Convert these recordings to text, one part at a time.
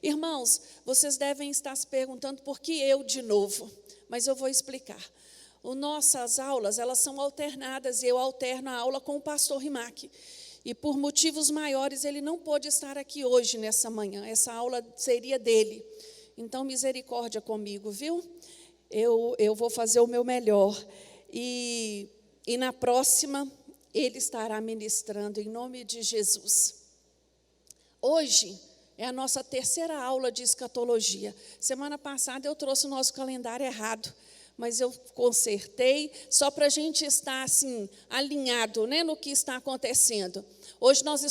Irmãos, vocês devem estar se perguntando por que eu de novo, mas eu vou explicar. Nossas aulas, elas são alternadas, e eu alterno a aula com o pastor Rimac. E por motivos maiores, ele não pôde estar aqui hoje, nessa manhã. Essa aula seria dele. Então, misericórdia comigo, viu? Eu vou fazer o meu melhor. E na próxima, ele estará ministrando em nome de Jesus. Hoje é a nossa terceira aula de escatologia. Semana passada eu trouxe o nosso calendário errado, mas eu consertei, só para a gente estar assim, alinhado, né, no que está acontecendo. Hoje nós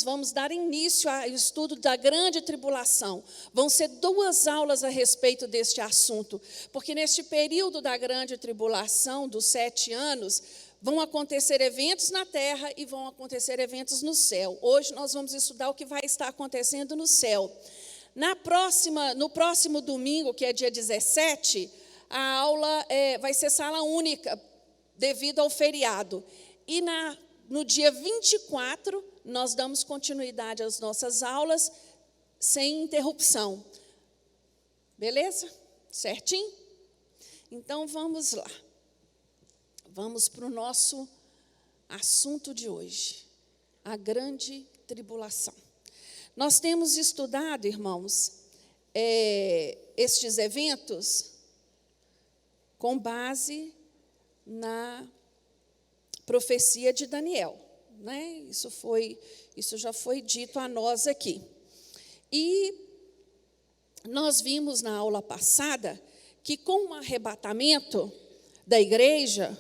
vamos dar início ao estudo da grande tribulação. Vão ser 2 aulas a respeito deste assunto, porque neste período da grande tribulação, dos 7 anos, vão acontecer eventos na terra e vão acontecer eventos no céu. Hoje nós vamos estudar o que vai estar acontecendo no céu. No próximo domingo, que é dia 17, a aula vai ser sala única, devido ao feriado. E no dia 24, nós damos continuidade às nossas aulas, sem interrupção. Beleza? Certinho? Então, vamos lá. Vamos para o nosso assunto de hoje, a grande tribulação. Nós temos estudado, irmãos, estes eventos com base na profecia de Daniel, né? Isso já foi dito a nós aqui. E nós vimos na aula passada que com o arrebatamento da igreja,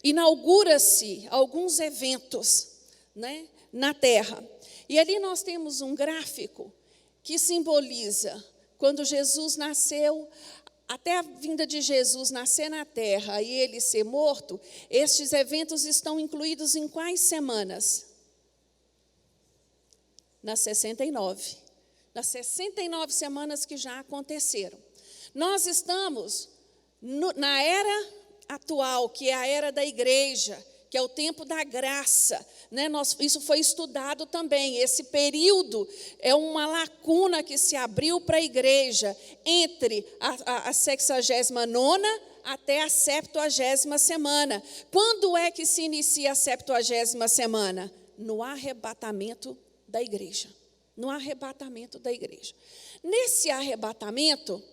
inaugura-se alguns eventos, né, na terra. E ali nós temos um gráfico que simboliza quando Jesus nasceu, até a vinda de Jesus nascer na terra e ele ser morto. Estes eventos estão incluídos em quais semanas? Nas 69. Nas 69 semanas que já aconteceram. Nós estamos na era atual, que é a era da igreja, que é o tempo da graça, né? Isso foi estudado também. Esse período é uma lacuna que se abriu para a igreja entre a 69ª até a 70ª semana. Quando é que se inicia a 70ª semana? No arrebatamento da igreja. No arrebatamento da igreja. Nesse arrebatamento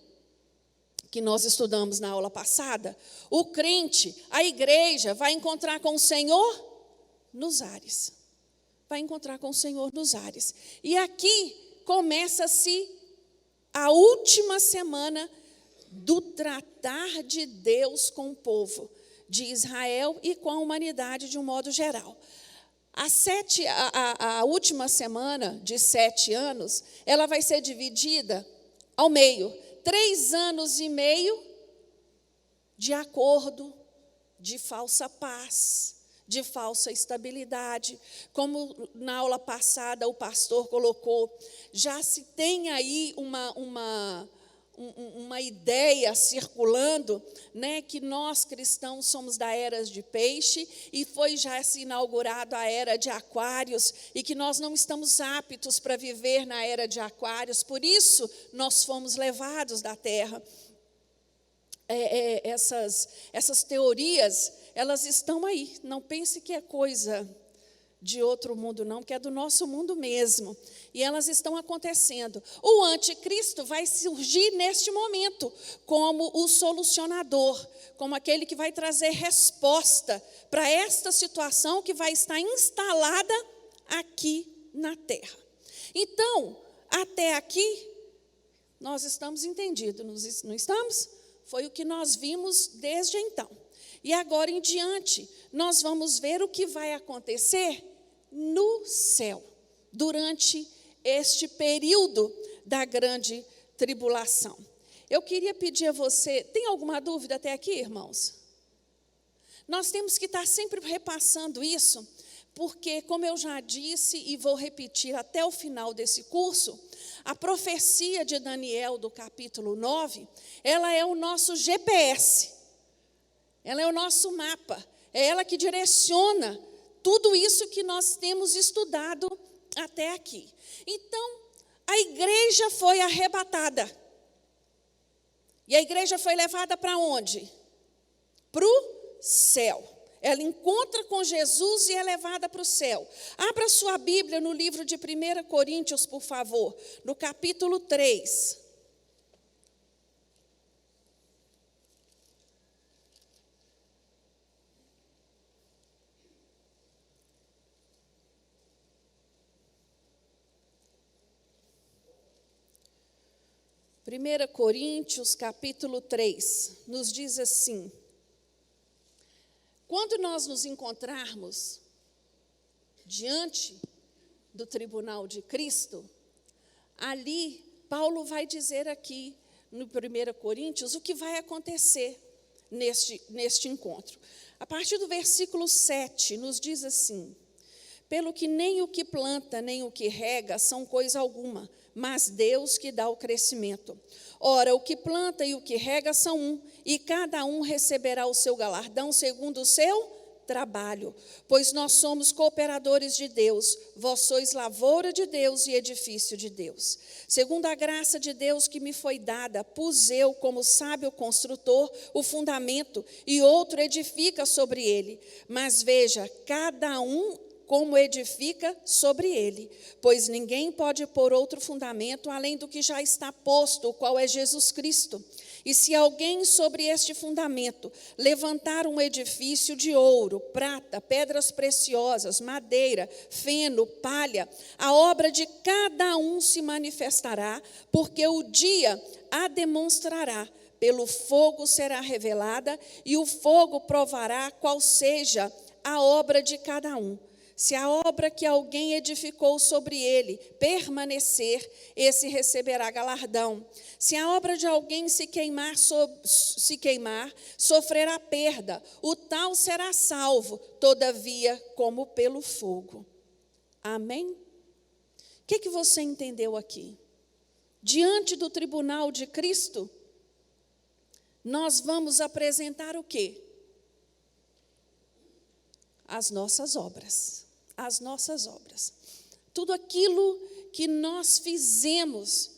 que nós estudamos na aula passada, o crente, a igreja, vai encontrar com o Senhor nos ares. Vai encontrar com o Senhor nos ares. E aqui começa-se a última semana do tratar de Deus com o povo de Israel e com a humanidade de um modo geral. A última semana de 7 anos, ela vai ser dividida ao meio. 3 anos e meio de acordo, de falsa paz, de falsa estabilidade. Como na aula passada o pastor colocou, já se tem aí uma ideia circulando, né, que nós cristãos somos da era de peixe e foi já se inaugurado a era de aquários e que nós não estamos aptos para viver na era de aquários, por isso nós fomos levados da terra. Essas teorias, elas estão aí, não pense que é coisa de outro mundo não, que é do nosso mundo mesmo. E elas estão acontecendo. O anticristo vai surgir neste momento como o solucionador, como aquele que vai trazer resposta para esta situação que vai estar instalada aqui na terra. Então, até aqui, nós estamos entendidos, não estamos? Foi o que nós vimos desde então. E agora em diante, nós vamos ver o que vai acontecer no céu, durante este período da grande tribulação. Eu queria pedir a você, tem alguma dúvida até aqui, irmãos? Nós temos que estar sempre repassando isso, porque, como eu já disse e vou repetir até o final desse curso, a profecia de Daniel, do capítulo 9, ela é o nosso GPS. Ela é o nosso mapa, é ela que direciona tudo isso que nós temos estudado até aqui. Então, a igreja foi arrebatada. E a igreja foi levada para onde? Para o céu. Ela encontra com Jesus e é levada para o céu. Abra sua Bíblia no livro de 1 Coríntios, por favor, no capítulo 3. Primeira Coríntios, capítulo 3, nos diz assim: quando nós nos encontrarmos diante do tribunal de Cristo, ali, Paulo vai dizer aqui, no 1 Coríntios, o que vai acontecer neste encontro. A partir do versículo 7, nos diz assim: pelo que nem o que planta, nem o que rega são coisa alguma, mas Deus que dá o crescimento. Ora, o que planta e o que rega são um, e cada um receberá o seu galardão segundo o seu trabalho. Pois nós somos cooperadores de Deus, vós sois lavoura de Deus e edifício de Deus. Segundo a graça de Deus que me foi dada, pus eu, como sábio construtor, o fundamento, e outro edifica sobre ele. Mas veja, cada um como edifica sobre ele, pois ninguém pode pôr outro fundamento além do que já está posto, o qual é Jesus Cristo. E se alguém sobre este fundamento levantar um edifício de ouro, prata, pedras preciosas, madeira, feno, palha, a obra de cada um se manifestará, porque o dia a demonstrará. Pelo fogo será revelada, e o fogo provará qual seja a obra de cada um. Se a obra que alguém edificou sobre ele permanecer, esse receberá galardão. Se a obra de alguém se queimar, sofrerá perda. O tal será salvo, todavia, como pelo fogo. Amém? O que você entendeu aqui? Diante do tribunal de Cristo, nós vamos apresentar o quê? As nossas obras. As nossas obras. Tudo aquilo que nós fizemos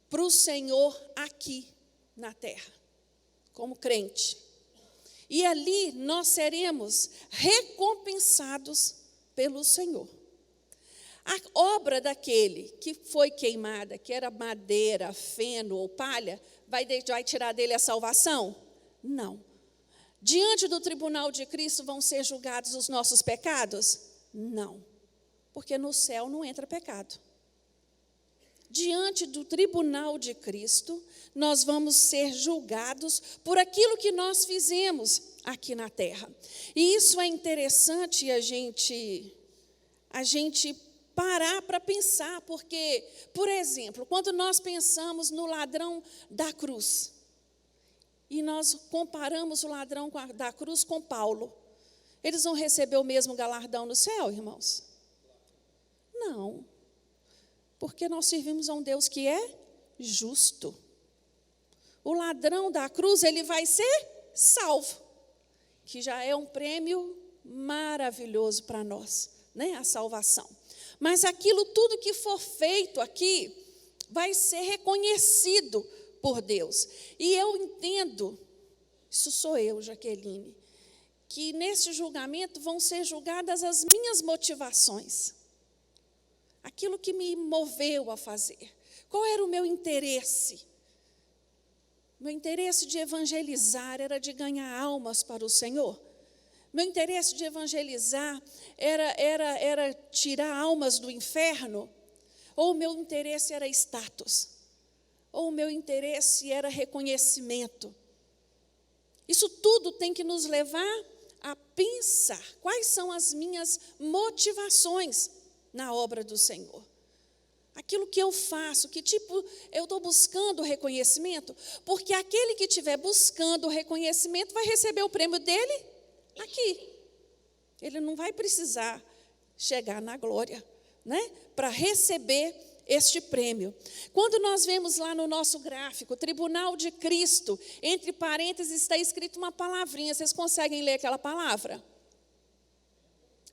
para o Senhor aqui na terra, como crente. E ali nós seremos recompensados pelo Senhor. A obra daquele que foi queimada, que era madeira, feno ou palha, vai tirar dele a salvação? Não. Diante do tribunal de Cristo vão ser julgados os nossos pecados? Não, porque no céu não entra pecado. Diante do tribunal de Cristo, nós vamos ser julgados por aquilo que nós fizemos aqui na terra. E isso é interessante a gente parar para pensar, porque, por exemplo, quando nós pensamos no ladrão da cruz, e nós comparamos o ladrão da cruz com Paulo, eles vão receber o mesmo galardão no céu, irmãos? Não, porque nós servimos a um Deus que é justo. O ladrão da cruz, ele vai ser salvo, que já é um prêmio maravilhoso para nós, né? A salvação. Mas aquilo tudo que for feito aqui vai ser reconhecido por Deus. E eu entendo, isso sou eu, Jaqueline, que nesse julgamento vão ser julgadas as minhas motivações. Aquilo que me moveu a fazer. Qual era o meu interesse? Meu interesse de evangelizar era de ganhar almas para o Senhor. Meu interesse de evangelizar era tirar almas do inferno. Ou o meu interesse era status. Ou o meu interesse era reconhecimento. Isso tudo tem que nos levar a pensar quais são as minhas motivações na obra do Senhor. Aquilo que eu faço, que tipo eu estou buscando reconhecimento? Porque aquele que estiver buscando o reconhecimento vai receber o prêmio dele aqui. Ele não vai precisar chegar na glória, né? Para receber este prêmio. Quando nós vemos lá no nosso gráfico, Tribunal de Cristo, entre parênteses está escrito uma palavrinha, vocês conseguem ler aquela palavra?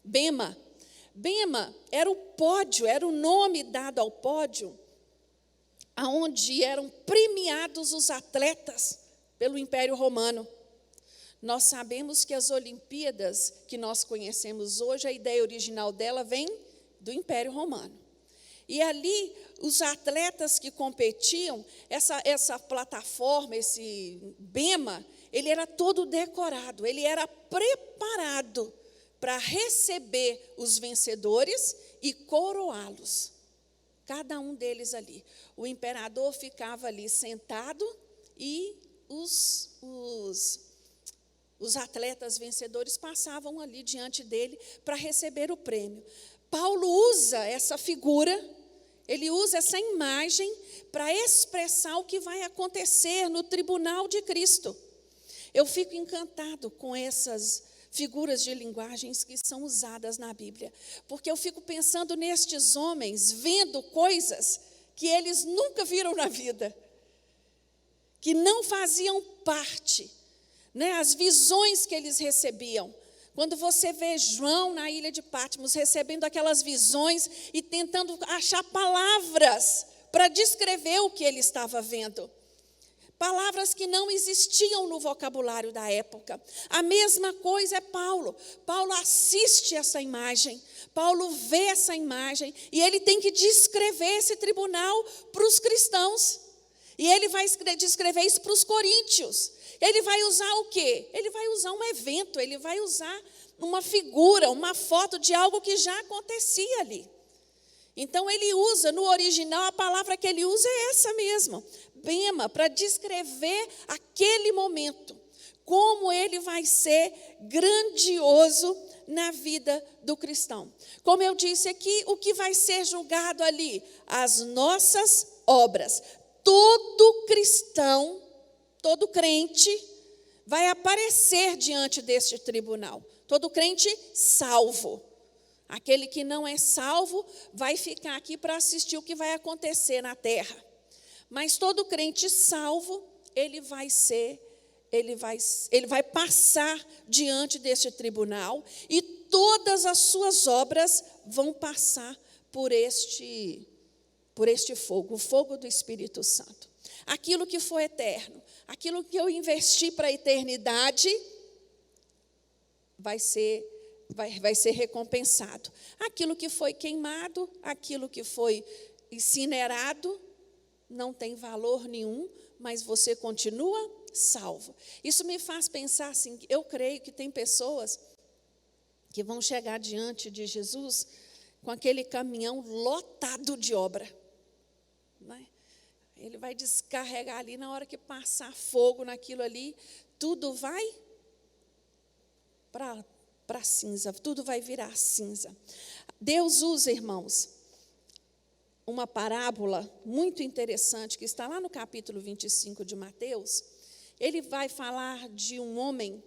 Bema. Bema era o pódio, era o nome dado ao pódio aonde eram premiados os atletas pelo Império Romano. Nós sabemos que as Olimpíadas que nós conhecemos hoje, a ideia original dela vem do Império Romano. E ali, os atletas que competiam, essa plataforma, esse bema, ele era todo decorado, ele era preparado para receber os vencedores e coroá-los. Cada um deles ali. O imperador ficava ali sentado e os atletas vencedores passavam ali diante dele para receber o prêmio. Paulo usa essa figura, ele usa essa imagem para expressar o que vai acontecer no tribunal de Cristo. Eu fico encantado com essas figuras de linguagens que são usadas na Bíblia, porque eu fico pensando nestes homens, vendo coisas que eles nunca viram na vida, que não faziam parte, as visões que eles recebiam. Quando você vê João na ilha de Patmos recebendo aquelas visões e tentando achar palavras para descrever o que ele estava vendo. Palavras que não existiam no vocabulário da época. A mesma coisa é Paulo. Paulo assiste essa imagem, Paulo vê essa imagem e ele tem que descrever esse tribunal para os cristãos. E ele vai descrever isso para os coríntios. Ele vai usar o quê? Ele vai usar um evento, ele vai usar uma figura, uma foto de algo que já acontecia ali. Então ele usa, no original, a palavra que ele usa é essa mesmo, bema, para descrever aquele momento, como ele vai ser grandioso na vida do cristão. Como eu disse aqui, o que vai ser julgado ali? As nossas obras. Todo cristão, todo crente vai aparecer diante deste tribunal. Todo crente salvo. Aquele que não é salvo vai ficar aqui para assistir o que vai acontecer na terra. Mas todo crente salvo, ele vai passar diante deste tribunal e todas as suas obras vão passar por este fogo, o fogo do Espírito Santo. Aquilo que foi eterno, aquilo que eu investi para a eternidade, vai ser recompensado. Aquilo que foi queimado, aquilo que foi incinerado, não tem valor nenhum, mas você continua salvo. Isso me faz pensar assim, eu creio que tem pessoas que vão chegar diante de Jesus com aquele caminhão lotado de obra. Né? Ele vai descarregar ali, na hora que passar fogo naquilo ali, tudo vai para cinza, tudo vai virar cinza. Deus usa, irmãos, uma parábola muito interessante, que está lá no capítulo 25 de Mateus. Ele vai falar de um homem,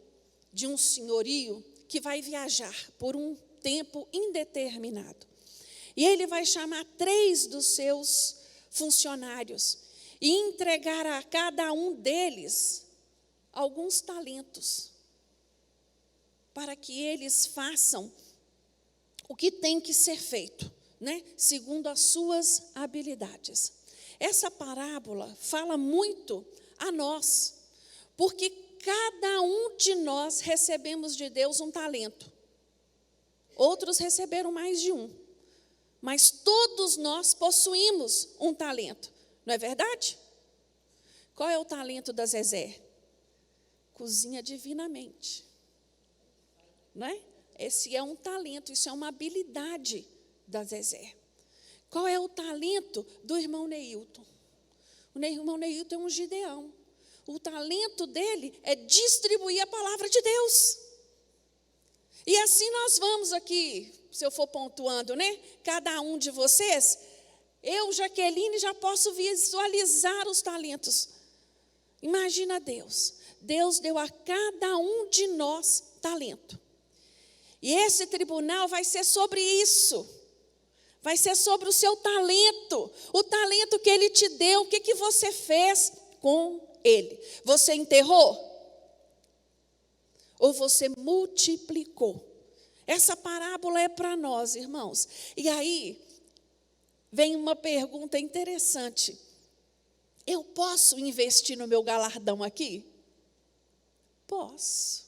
de um senhorio, que vai viajar por um tempo indeterminado. E ele vai chamar 3 dos seus funcionários e entregar a cada um deles alguns talentos, para que eles façam o que tem que ser feito, segundo as suas habilidades. Essa parábola fala muito a nós, porque cada um de nós recebemos de Deus um talento. Outros receberam mais de um, mas todos nós possuímos um talento, não é verdade? Qual é o talento da Zezé? Cozinha divinamente. Não é? Esse é um talento, isso é uma habilidade da Zezé. Qual é o talento do irmão Neilton? O irmão Neilton é um Gideão. O talento dele é distribuir a palavra de Deus. E assim nós vamos aqui, se eu for pontuando, cada um de vocês, eu, Jaqueline, já posso visualizar os talentos. Imagina Deus. Deus deu a cada um de nós talento. E esse tribunal vai ser sobre isso. Vai ser sobre o seu talento. O talento que Ele te deu. O que você fez com ele? Você enterrou? Ou você multiplicou? Essa parábola é para nós, irmãos. E aí, vem uma pergunta interessante. Eu posso investir no meu galardão aqui? Posso.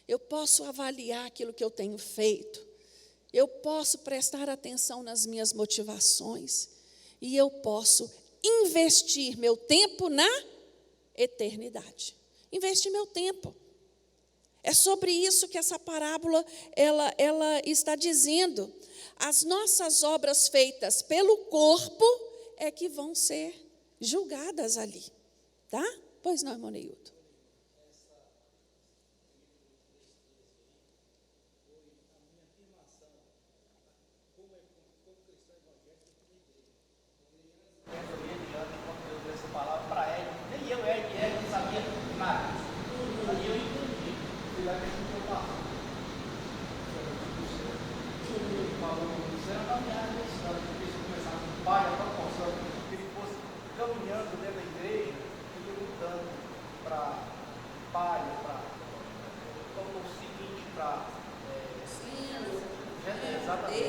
Eu posso avaliar aquilo que eu tenho feito. Eu posso prestar atenção nas minhas motivações. E eu posso investir meu tempo na eternidade. Investir meu tempo. É sobre isso que essa parábola ela está dizendo. As nossas obras feitas pelo corpo é que vão ser julgadas ali. Tá? Pois não, irmão Neilton. Caminhando dentro da igreja, ele lutando para palha, para o seguinte, para exatamente,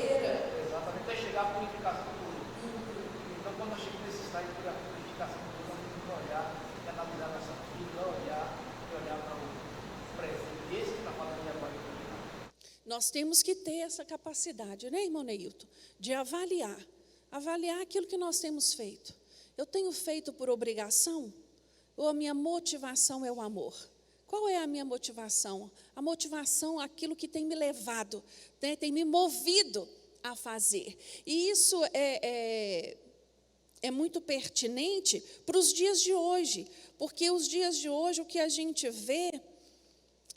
até chegar à purificação do mundo. Então, quando eu chego nesse estágio de purificação do mundo, eu tenho que olhar e analisar nossa vida, olhar para o presente. Esse que está falando de agora. Nós temos que ter essa capacidade, né, irmão Neilton? De avaliar aquilo que nós temos feito. Eu tenho feito por obrigação? Ou a minha motivação é o amor? Qual é a minha motivação? A motivação, aquilo que tem me levado, né, tem me movido a fazer. E isso é muito pertinente para os dias de hoje, porque os dias de hoje, o que a gente vê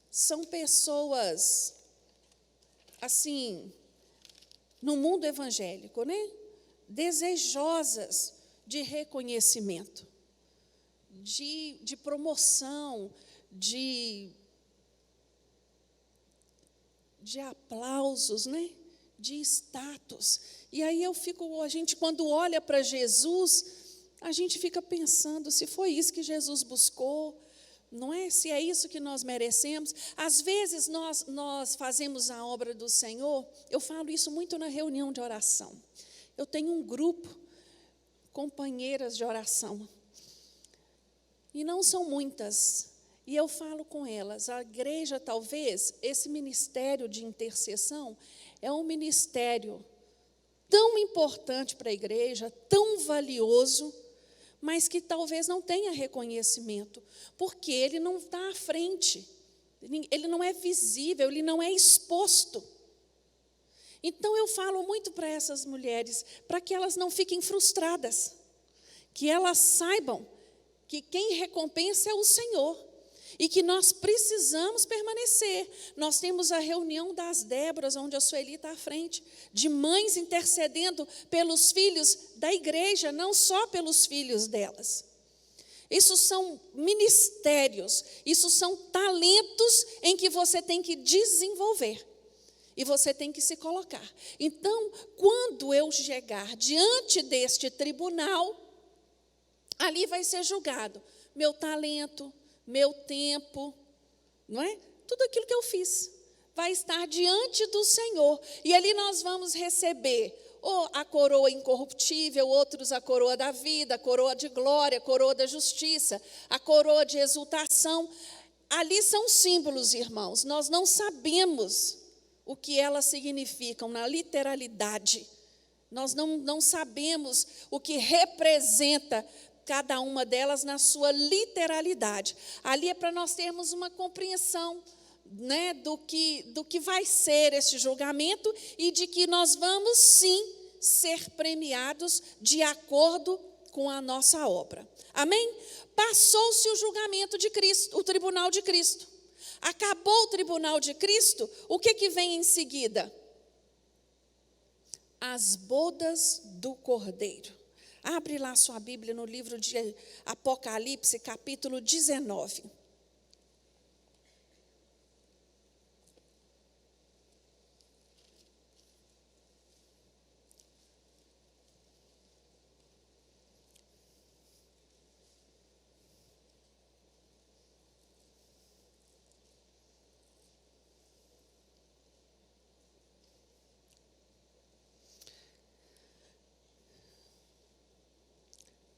são pessoas, assim, no mundo evangélico, né, desejosas de reconhecimento, de promoção, de aplausos, né? De status. E aí a gente quando olha para Jesus, a gente fica pensando se foi isso que Jesus buscou, não é? Se é isso que nós merecemos. Às vezes nós fazemos a obra do Senhor, eu falo isso muito na reunião de oração. Eu tenho um grupo, companheiras de oração, e não são muitas, e eu falo com elas, a igreja talvez, esse ministério de intercessão, é um ministério tão importante para a igreja, tão valioso, mas que talvez não tenha reconhecimento, porque ele não está à frente, ele não é visível, ele não é exposto. Então, eu falo muito para essas mulheres, para que elas não fiquem frustradas, que elas saibam que quem recompensa é o Senhor, e que nós precisamos permanecer. Nós temos a reunião das Déboras, onde a Sueli está à frente, de mães intercedendo pelos filhos da igreja, não só pelos filhos delas. Isso são ministérios, isso são talentos em que você tem que desenvolver. E você tem que se colocar. Então, quando eu chegar diante deste tribunal, ali vai ser julgado meu talento, meu tempo, não é? Tudo aquilo que eu fiz vai estar diante do Senhor. E ali nós vamos receber ou a coroa incorruptível, outros a coroa da vida, a coroa de glória, a coroa da justiça, a coroa de exultação. Ali são símbolos, irmãos. Nós não sabemos o que elas significam na literalidade. Nós não sabemos o que representa cada uma delas na sua literalidade. Ali é para nós termos uma compreensão, né, do que vai ser esse julgamento e de que nós vamos, sim, ser premiados de acordo com a nossa obra. Amém? Passou-se o julgamento de Cristo, o tribunal de Cristo. Acabou o tribunal de Cristo, o que vem em seguida? As bodas do Cordeiro. Abre lá sua Bíblia no livro de Apocalipse, capítulo 19.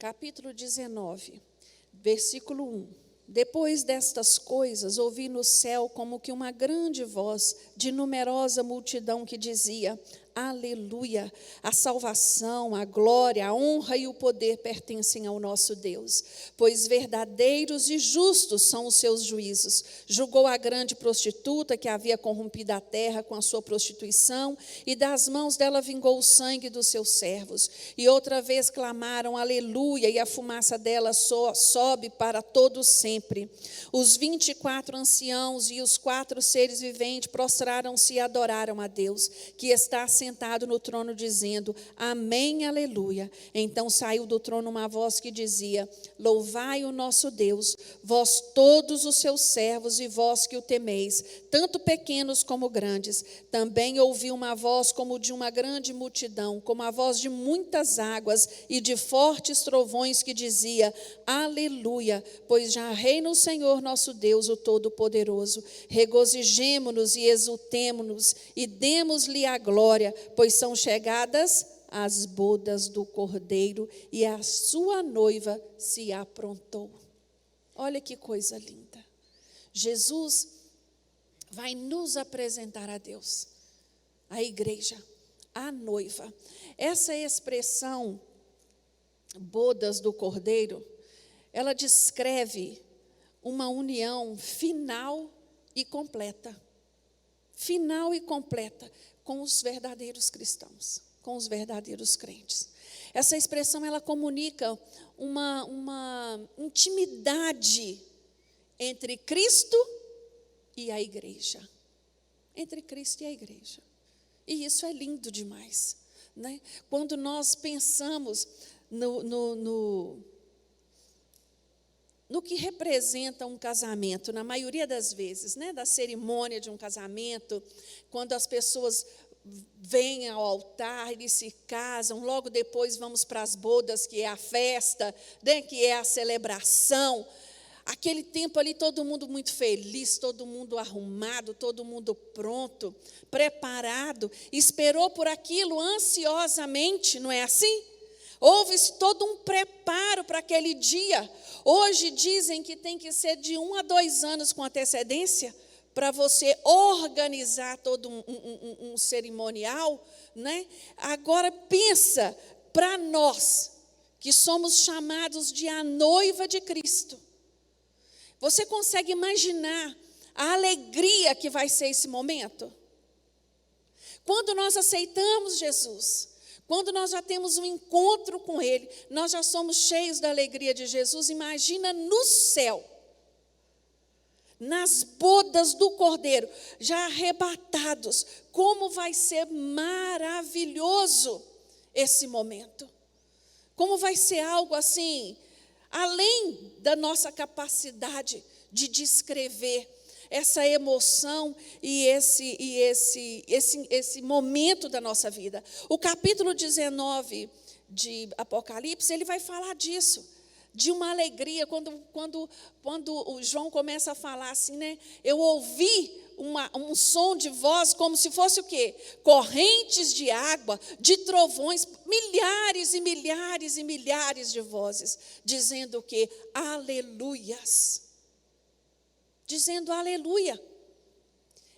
capítulo 19, versículo 1. Depois destas coisas, ouvi no céu como que uma grande voz de numerosa multidão que dizia: Aleluia! A salvação, a glória, a honra e o poder pertencem ao nosso Deus, pois verdadeiros e justos são os seus juízos. Julgou a grande prostituta que havia corrompido a terra com a sua prostituição, e das mãos dela vingou o sangue dos seus servos. E outra vez clamaram aleluia, e a fumaça dela sobe para todo sempre. Os 24 anciãos e os 4 seres viventes prostraram-se e adoraram a Deus, que está sentado no trono, dizendo: Amém, aleluia. Então saiu do trono uma voz que dizia: Louvai o nosso Deus, vós todos os seus servos e vós que o temeis, tanto pequenos como grandes. Também ouvi uma voz como de uma grande multidão, como a voz de muitas águas e de fortes trovões, que dizia: Aleluia, pois já reina o Senhor nosso Deus, o Todo-Poderoso. Regozijemo-nos e exultemo-nos e demos-lhe a glória, pois são chegadas as bodas do Cordeiro e a sua noiva se aprontou. Olha que coisa linda. Jesus vai nos apresentar a Deus, a igreja, a noiva. Essa expressão, bodas do Cordeiro, ela descreve uma união final e completa. Final e completa com os verdadeiros cristãos, com os verdadeiros crentes. Essa expressão, ela comunica uma intimidade entre Cristo e a igreja. Entre Cristo e a igreja. E isso é lindo demais, né? Quando nós pensamos no que representa um casamento, na maioria das vezes, né, da cerimônia de um casamento, quando as pessoas vêm ao altar, eles se casam, logo depois vamos para as bodas, que é a festa, né, que é a celebração. Aquele tempo ali, todo mundo muito feliz, todo mundo arrumado, todo mundo pronto, preparado, esperou por aquilo ansiosamente, não é assim? Houve todo um preparo para aquele dia. Hoje dizem que tem que ser de 1 a 2 anos com antecedência para você organizar todo um cerimonial, né? Agora pensa, para nós, que somos chamados de a noiva de Cristo. Você consegue imaginar a alegria que vai ser esse momento? Quando nós aceitamos Jesus, quando nós já temos um encontro com Ele, nós já somos cheios da alegria de Jesus. Imagina no céu, nas bodas do Cordeiro, já arrebatados, como vai ser maravilhoso esse momento. Como vai ser algo assim, além da nossa capacidade de descrever essa emoção e esse momento da nossa vida. O capítulo 19 de Apocalipse, ele vai falar disso, de uma alegria, quando o João começa a falar assim, né? Eu ouvi um som de voz como se fosse o quê? Correntes de água, de trovões, milhares e milhares e milhares de vozes, dizendo o quê? Aleluias. Dizendo aleluia.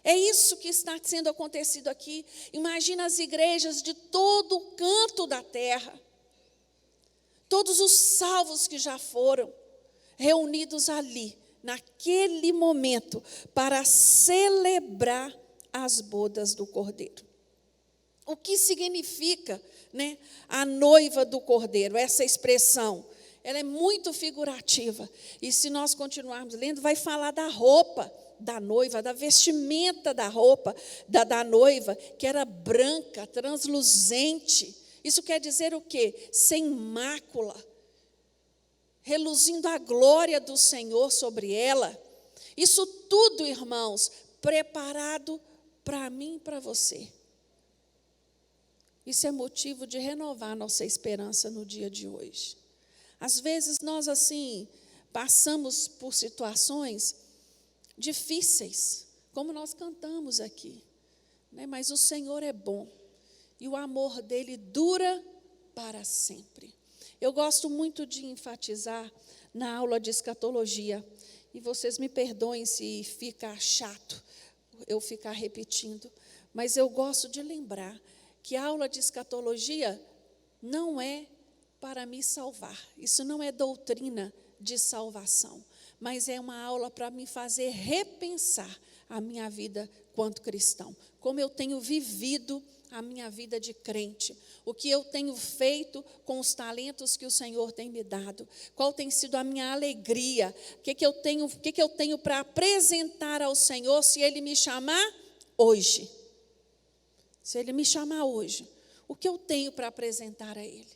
É isso que está sendo acontecido aqui. Imagina as igrejas de todo o canto da terra, todos os salvos que já foram, reunidos ali, naquele momento, para celebrar as bodas do Cordeiro. O que significa, né, a noiva do Cordeiro, essa expressão? Ela é muito figurativa. E se nós continuarmos lendo, vai falar da roupa da noiva, da vestimenta da roupa da noiva, que era branca, transluzente. Isso quer dizer o quê? Sem mácula, reluzindo a glória do Senhor sobre ela. Isso tudo, irmãos, preparado para mim e para você. Isso é motivo de renovar nossa esperança no dia de hoje. Às vezes nós, assim, passamos por situações difíceis, como nós cantamos aqui, né? Mas o Senhor é bom e o amor dele dura para sempre. Eu gosto muito de enfatizar na aula de escatologia, e vocês me perdoem se fica chato eu ficar repetindo, mas eu gosto de lembrar que a aula de escatologia não é para me salvar, isso não é doutrina de salvação, mas é uma aula para me fazer repensar a minha vida quanto cristão, como eu tenho vivido a minha vida de crente, o que eu tenho feito com os talentos que o Senhor tem me dado, qual tem sido a minha alegria, o que eu tenho para apresentar ao Senhor se Ele me chamar hoje. Se Ele me chamar hoje, o que eu tenho para apresentar a Ele?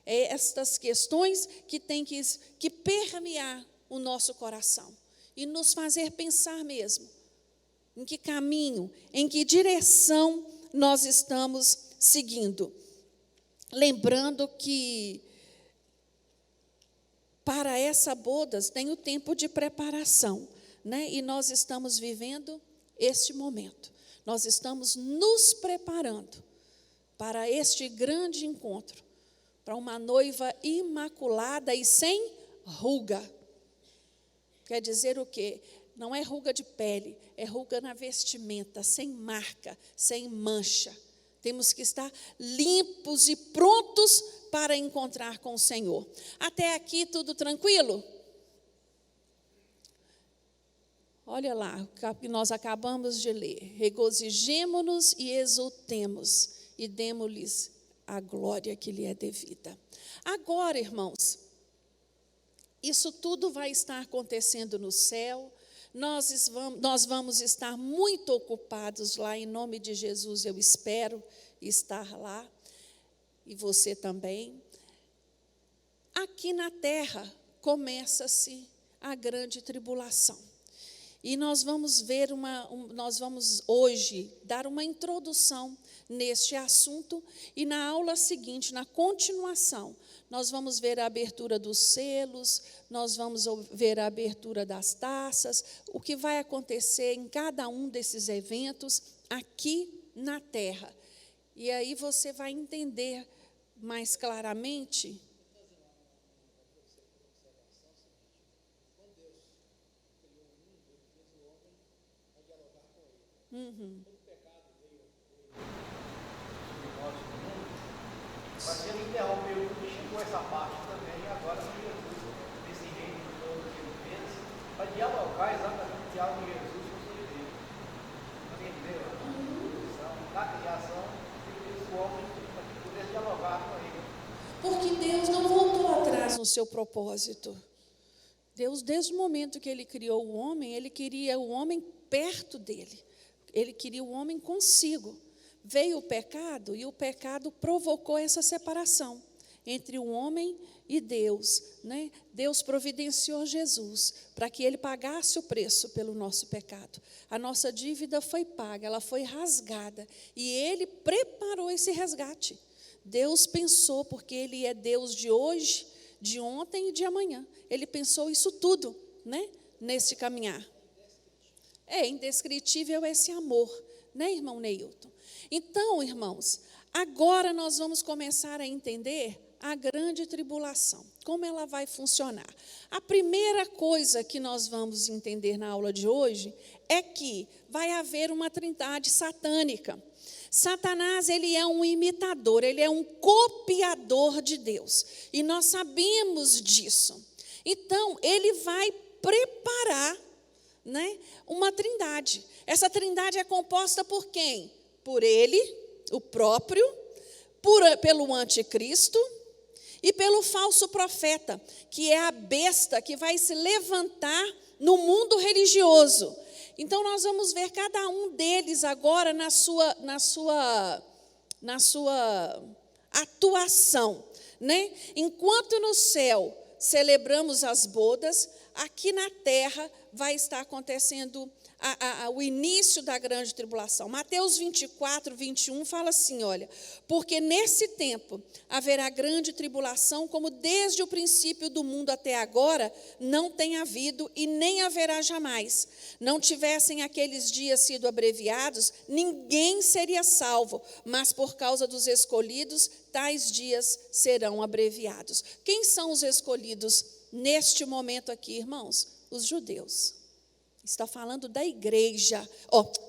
É estas questões que têm que permear o nosso coração e nos fazer pensar mesmo em que caminho, em que direção nós estamos seguindo. Lembrando que para essa bodas tem o tempo de preparação, né? E nós estamos vivendo este momento. Nós estamos nos preparando para este grande encontro, para uma noiva imaculada e sem ruga. Quer dizer o quê? Não é ruga de pele, é ruga na vestimenta, sem marca, sem mancha. Temos que estar limpos e prontos para encontrar com o Senhor. Até aqui tudo tranquilo? Olha lá, o que nós acabamos de ler. Regozijemo-nos e exultemos e demo-lhes a glória que lhe é devida. Agora, irmãos, isso tudo vai estar acontecendo no céu. Nós vamos estar muito ocupados lá, em nome de Jesus, eu espero estar lá, e você também. Aqui na terra começa-se a grande tribulação. E nós vamos nós vamos hoje dar uma introdução neste assunto, e na aula seguinte, na continuação, nós vamos ver a abertura dos selos, nós vamos ver a abertura das taças, o que vai acontecer em cada um desses eventos aqui na terra. E aí você vai entender mais claramente. Mas ele interrompeu e chegou essa parte também, e agora Jesus, nesse reino todo que ele fez, vai dialogar exatamente o diálogo de Jesus com os seres dele. Você entendeu? Na criação, ele fez o homem para poder dialogar com ele. Porque Deus não voltou atrás no seu propósito. Deus, desde o momento que Ele criou o homem, Ele queria o homem perto dEle. Ele queria o homem consigo. Veio o pecado, e o pecado provocou essa separação entre o homem e Deus, né? Deus providenciou Jesus para que Ele pagasse o preço pelo nosso pecado. A nossa dívida foi paga, ela foi rasgada, e Ele preparou esse resgate. Deus pensou, porque Ele é Deus de hoje, de ontem e de amanhã. Ele pensou isso tudo, né? Nesse caminhar. É indescritível esse amor, né, irmão Neilton? Então, irmãos, agora nós vamos começar a entender a grande tribulação, como ela vai funcionar. A primeira coisa que nós vamos entender na aula de hoje é que vai haver uma trindade satânica. Satanás, ele é um imitador, ele é um copiador de Deus, e nós sabemos disso. Então, ele vai preparar, né, uma trindade. Essa trindade é composta por quem? Por ele, o próprio, pelo anticristo e pelo falso profeta, que é a besta que vai se levantar no mundo religioso. Então, nós vamos ver cada um deles agora na sua atuação, né? Enquanto no céu celebramos as bodas, aqui na terra vai estar acontecendo o início da grande tribulação. Mateus 24, 21 fala assim, olha, porque nesse tempo haverá grande tribulação, como desde o princípio do mundo até agora não tem havido e nem haverá jamais. Não tivessem aqueles dias sido abreviados, ninguém seria salvo, mas por causa dos escolhidos, tais dias serão abreviados. Quem são os escolhidos neste momento aqui, irmãos? Os judeus. Está falando da igreja,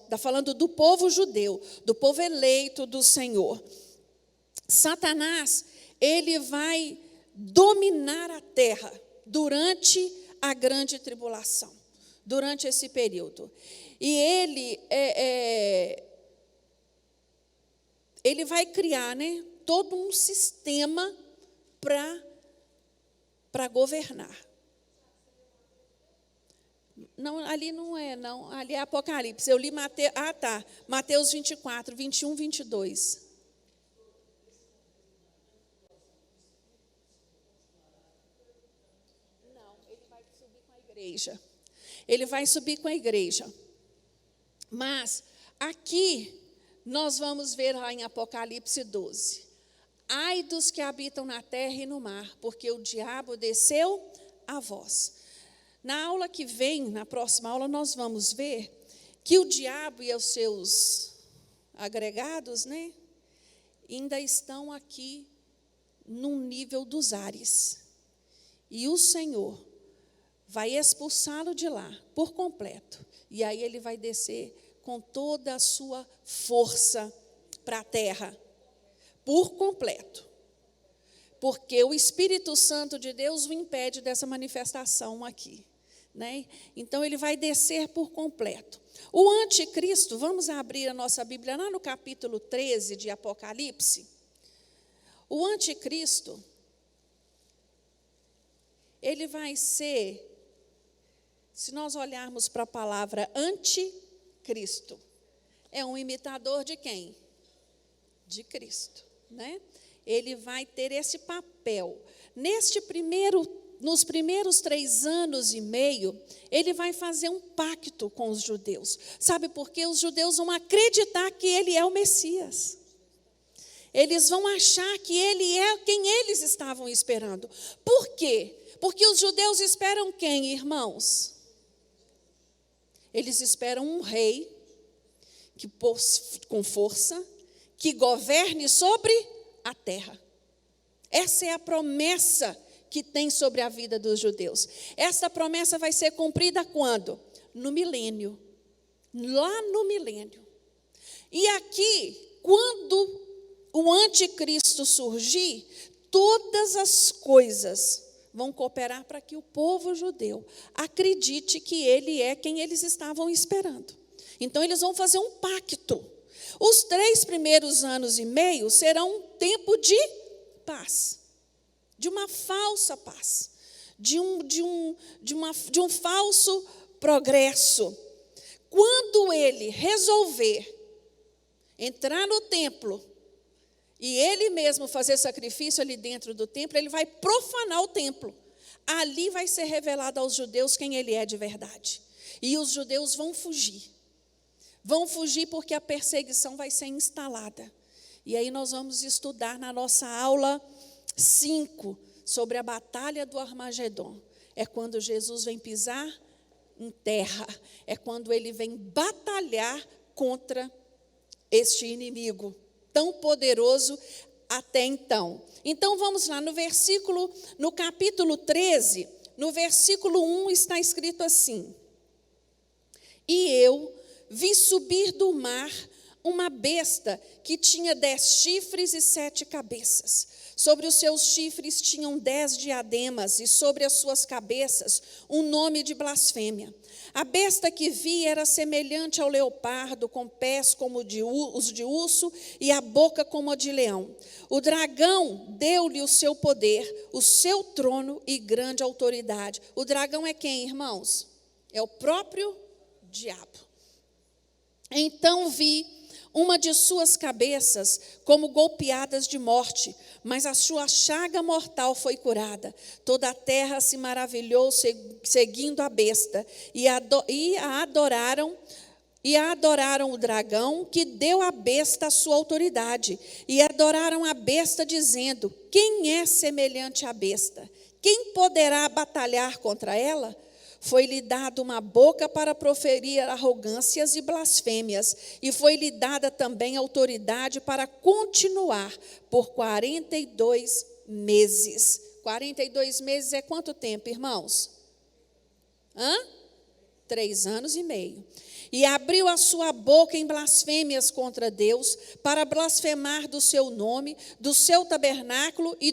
está falando do povo judeu, do povo eleito do Senhor. Satanás, ele vai dominar a terra durante a grande tribulação, durante esse período. E ele vai criar, né, todo um sistema para governar. Não, ali não é, não. Ali é Apocalipse. Eu li Mateus, Mateus 24, 21, 22. Não, ele vai subir com a igreja. Ele vai subir com a igreja. Mas, aqui, nós vamos ver lá em Apocalipse 12. Ai dos que habitam na terra e no mar, porque o diabo desceu a vós. Na aula que vem, na próxima aula, nós vamos ver que o diabo e os seus agregados, né, ainda estão aqui num nível dos ares. E o Senhor vai expulsá-lo de lá por completo. E aí ele vai descer com toda a sua força para a terra, por completo. Porque o Espírito Santo de Deus o impede dessa manifestação aqui. Né? Então, ele vai descer por completo. O anticristo, vamos abrir a nossa Bíblia lá no capítulo 13 de Apocalipse. O anticristo, ele vai ser, se nós olharmos para a palavra anticristo, é um imitador de quem? De Cristo. Né? Ele vai ter esse papel. Nos primeiros 3 anos e meio, ele vai fazer um pacto com os judeus. Sabe por quê? Os judeus vão acreditar que ele é o Messias. Eles vão achar que ele é quem eles estavam esperando. Por quê? Porque os judeus esperam quem, irmãos? Eles esperam um rei com força, que governe sobre a terra. Essa é a promessa que tem sobre a vida dos judeus. Essa promessa vai ser cumprida quando? No milênio. Lá no milênio. E aqui, quando o anticristo surgir, todas as coisas vão cooperar para que o povo judeu acredite que ele é quem eles estavam esperando. Então, eles vão fazer um pacto. Os 3 primeiros anos e meio serão um tempo de paz. De uma falsa paz, de um falso progresso. Quando ele resolver entrar no templo e ele mesmo fazer sacrifício ali dentro do templo, ele vai profanar o templo. Ali vai ser revelado aos judeus quem ele é de verdade. E os judeus vão fugir. Vão fugir porque a perseguição vai ser instalada. E aí nós vamos estudar na nossa aula 5, sobre a batalha do Armagedon. É quando Jesus vem pisar em terra. É quando ele vem batalhar contra este inimigo tão poderoso até então. Então vamos lá, no capítulo 13, no versículo 1 está escrito assim: E eu vi subir do mar uma besta que tinha 10 chifres e 7 cabeças. Sobre os seus chifres tinham 10 diademas, e sobre as suas cabeças um nome de blasfêmia. A besta que vi era semelhante ao leopardo, com pés como os de urso e a boca como a de leão. O dragão deu-lhe o seu poder, o seu trono e grande autoridade. O dragão é quem, irmãos? É o próprio diabo. Então vi uma de suas cabeças como golpeadas de morte, mas a sua chaga mortal foi curada. Toda a terra se maravilhou seguindo a besta, e a adoraram o dragão, que deu à besta a sua autoridade, e adoraram a besta, dizendo: quem é semelhante à besta? Quem poderá batalhar contra ela? Foi-lhe dado uma boca para proferir arrogâncias e blasfêmias, e foi-lhe dada também autoridade para continuar por 42 meses. 42 meses é quanto tempo, irmãos? 3 anos e meio. E abriu a sua boca em blasfêmias contra Deus, para blasfemar do seu nome, do seu tabernáculo e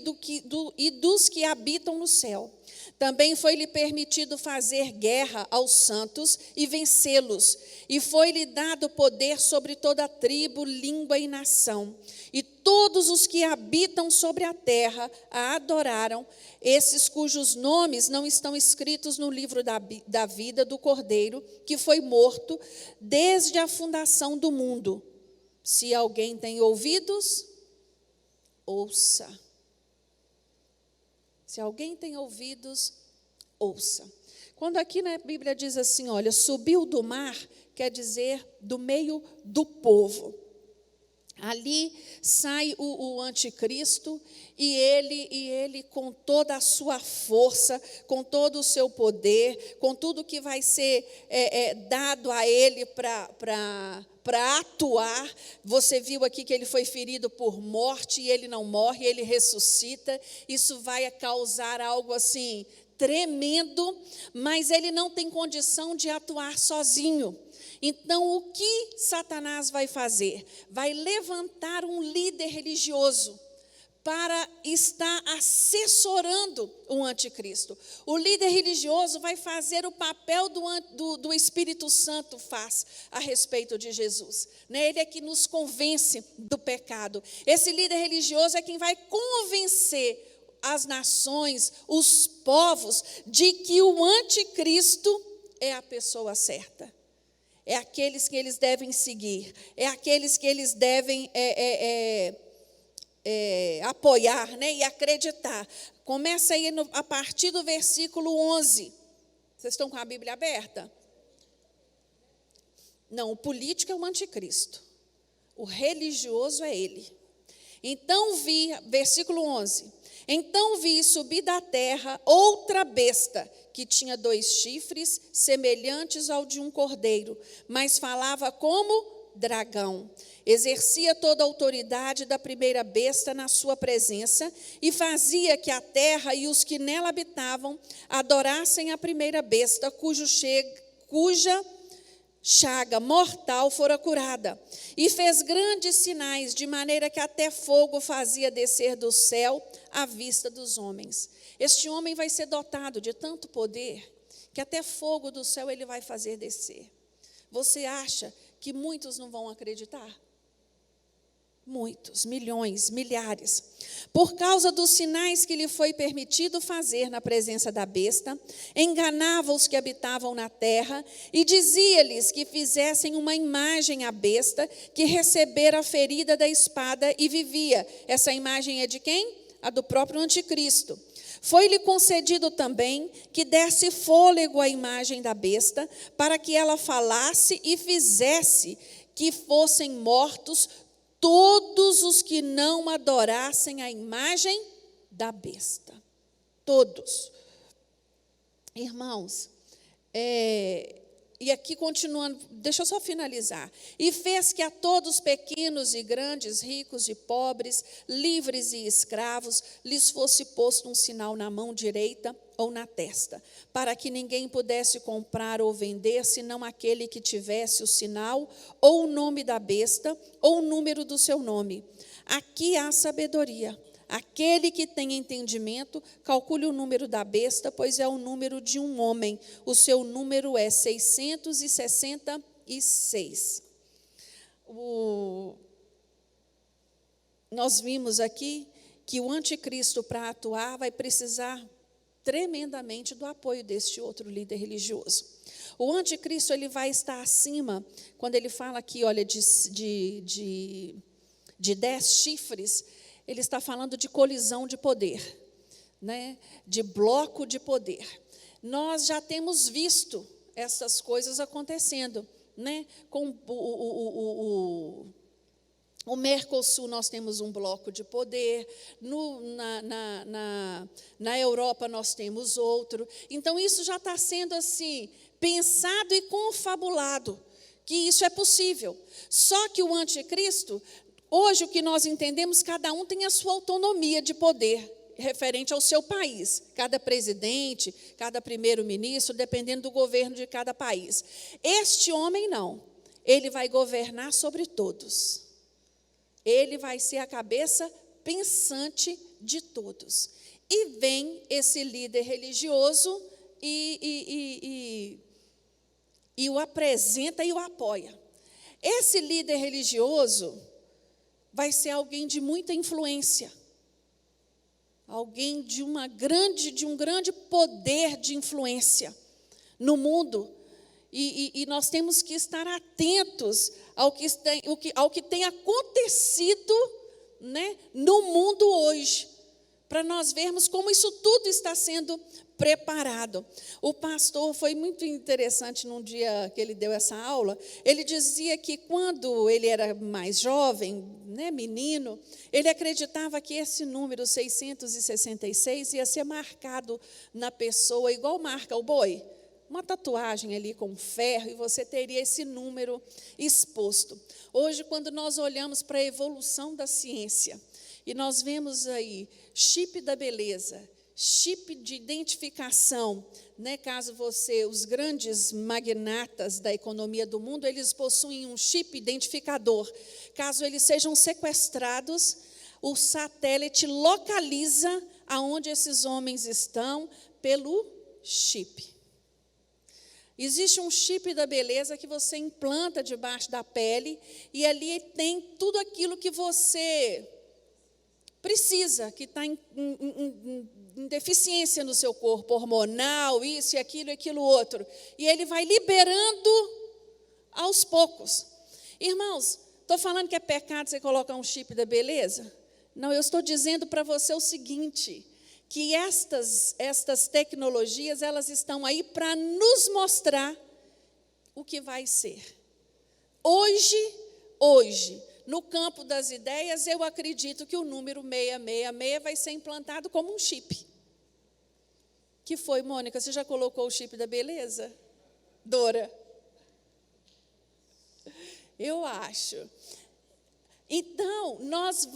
dos que habitam no céu. Também foi-lhe permitido fazer guerra aos santos e vencê-los. E foi-lhe dado poder sobre toda tribo, língua e nação. E todos os que habitam sobre a terra a adoraram, esses cujos nomes não estão escritos no livro da vida do Cordeiro, que foi morto desde a fundação do mundo. Se alguém tem ouvidos, ouça. Se alguém tem ouvidos, ouça. Quando aqui na Bíblia diz assim, olha, subiu do mar, quer dizer do meio do povo. Ali sai o anticristo e ele com toda a sua força, com todo o seu poder, com tudo que vai ser dado a ele para atuar. Você viu aqui que ele foi ferido por morte e ele não morre, ele ressuscita. Isso vai causar algo assim tremendo, mas ele não tem condição de atuar sozinho. Então, o que Satanás vai fazer? Vai levantar um líder religioso para estar assessorando o anticristo. O líder religioso vai fazer o papel do Espírito Santo faz a respeito de Jesus. Ele é que nos convence do pecado. Esse líder religioso é quem vai convencer as nações, os povos, de que o anticristo é a pessoa certa. É aqueles que eles devem seguir, é aqueles que eles devem apoiar, e acreditar. Começa aí a partir do versículo 11. Vocês estão com a Bíblia aberta? Não, o político é o anticristo. O religioso é ele. Então vi, versículo 11. Então vi subir da terra outra besta, que tinha 2 chifres, semelhantes ao de um cordeiro, mas falava como dragão. Exercia toda a autoridade da primeira besta na sua presença, e fazia que a terra e os que nela habitavam adorassem a primeira besta, cuja chaga mortal fora curada. E fez grandes sinais, de maneira que até fogo fazia descer do céu à vista dos homens. Este homem vai ser dotado de tanto poder, que até fogo do céu ele vai fazer descer. Você acha que muitos não vão acreditar? Muitos, milhões, milhares. Por causa dos sinais que lhe foi permitido fazer na presença da besta, enganava os que habitavam na terra e dizia-lhes que fizessem uma imagem à besta que recebera a ferida da espada e vivia. Essa imagem é de quem? A do próprio anticristo. Foi-lhe concedido também que desse fôlego à imagem da besta, para que ela falasse e fizesse que fossem mortos todos os que não adorassem a imagem da besta. Todos. Irmãos, e aqui continuando, deixa eu só finalizar. E fez que a todos, pequenos e grandes, ricos e pobres, livres e escravos, lhes fosse posto um sinal na mão direita ou na testa, para que ninguém pudesse comprar ou vender, senão aquele que tivesse o sinal, ou o nome da besta, ou o número do seu nome. Aqui há sabedoria. Aquele que tem entendimento, calcule o número da besta, pois é o número de um homem. O seu número é 666. Nós vimos aqui que o anticristo, para atuar, vai precisar tremendamente do apoio deste outro líder religioso. O anticristo, ele vai estar acima, quando ele fala aqui, olha, de 10 chifres, ele está falando de colisão de poder, né? De bloco de poder. Nós já temos visto essas coisas acontecendo, né? Com o Mercosul, nós temos um bloco de poder, na Europa nós temos outro. Então, isso já está sendo assim, pensado e confabulado, que isso é possível. Só que o anticristo, hoje o que nós entendemos, cada um tem a sua autonomia de poder, referente ao seu país. Cada presidente, cada primeiro-ministro, dependendo do governo de cada país. Este homem não, ele vai governar sobre todos. Ele vai ser a cabeça pensante de todos. E vem esse líder religioso e o apresenta e o apoia. Esse líder religioso vai ser alguém de muita influência. Alguém de um grande poder de influência no mundo. E nós temos que estar atentos ao que tem acontecido, né, no mundo hoje, para nós vermos como isso tudo está sendo preparado. O pastor, foi muito interessante num dia que ele deu essa aula, ele dizia que quando ele era mais jovem, né, menino, ele acreditava que esse número 666 ia ser marcado na pessoa, igual marca o boi. Uma tatuagem ali com ferro, e você teria esse número exposto. Hoje, quando nós olhamos para a evolução da ciência, e nós vemos aí chip da beleza, chip de identificação, né? Caso os grandes magnatas da economia do mundo, eles possuem um chip identificador. Caso eles sejam sequestrados, o satélite localiza aonde esses homens estão pelo chip. Existe um chip da beleza que você implanta debaixo da pele, e ali tem tudo aquilo que você precisa, que está em deficiência no seu corpo, hormonal, isso e aquilo outro. E ele vai liberando aos poucos. Irmãos, estou falando que é pecado você colocar um chip da beleza? Não, eu estou dizendo para você o seguinte, que estas tecnologias, elas estão aí para nos mostrar o que vai ser. Hoje, no campo das ideias, eu acredito que o número 666 vai ser implantado como um chip. Que foi, Mônica, você já colocou o chip da beleza? Dora? Eu acho. Então, nós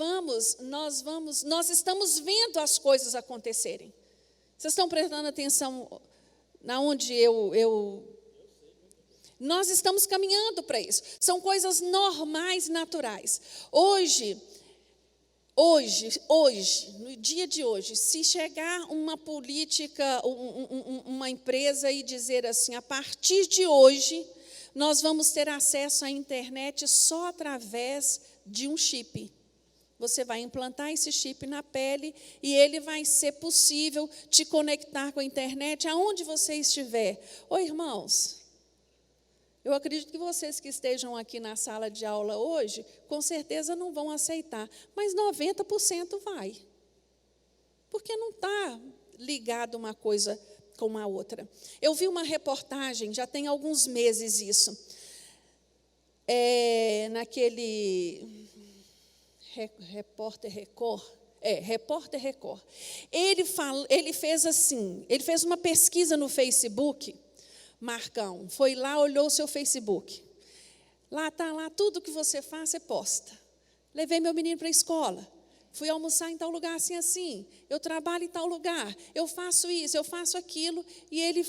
estamos vendo as coisas acontecerem. Vocês estão prestando atenção na onde nós estamos caminhando para isso. São coisas normais, naturais. Hoje, no dia de hoje, se chegar uma política, uma empresa e dizer assim, a partir de hoje, nós vamos ter acesso à internet só através de um chip. Você vai implantar esse chip na pele e ele vai ser possível te conectar com a internet aonde você estiver. Ô, irmãos, eu acredito que vocês que estejam aqui na sala de aula hoje, com certeza não vão aceitar, mas 90% vai. Porque não está ligado uma coisa com a outra. Eu vi uma reportagem, já tem alguns meses isso, naquele Repórter Record. Repórter Record. Ele fez uma pesquisa no Facebook. Marcão, foi lá, olhou o seu Facebook. Lá está, lá tudo que você faz, você posta. Levei meu menino para a escola. Fui almoçar em tal lugar, assim. Eu trabalho em tal lugar. Eu faço isso, eu faço aquilo. E ele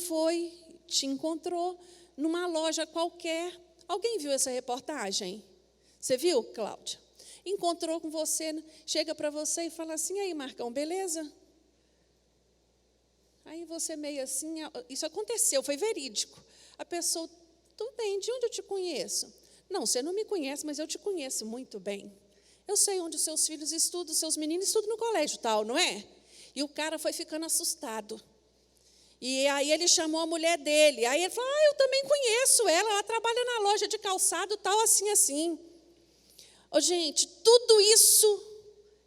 te encontrou numa loja qualquer. Alguém viu essa reportagem? Você viu, Cláudia? Encontrou com você, chega para você e fala assim, aí, Marcão, beleza? Aí você meio assim, isso aconteceu, foi verídico. A pessoa, tudo bem, de onde eu te conheço? Não, você não me conhece, mas eu te conheço muito bem. Eu sei onde os seus filhos estudam, os seus meninos estudam no colégio tal, não é? E o cara foi ficando assustado. E aí ele chamou a mulher dele. Aí ele falou, eu também conheço ela trabalha na loja de calçado, tal, assim, assim. Gente, tudo isso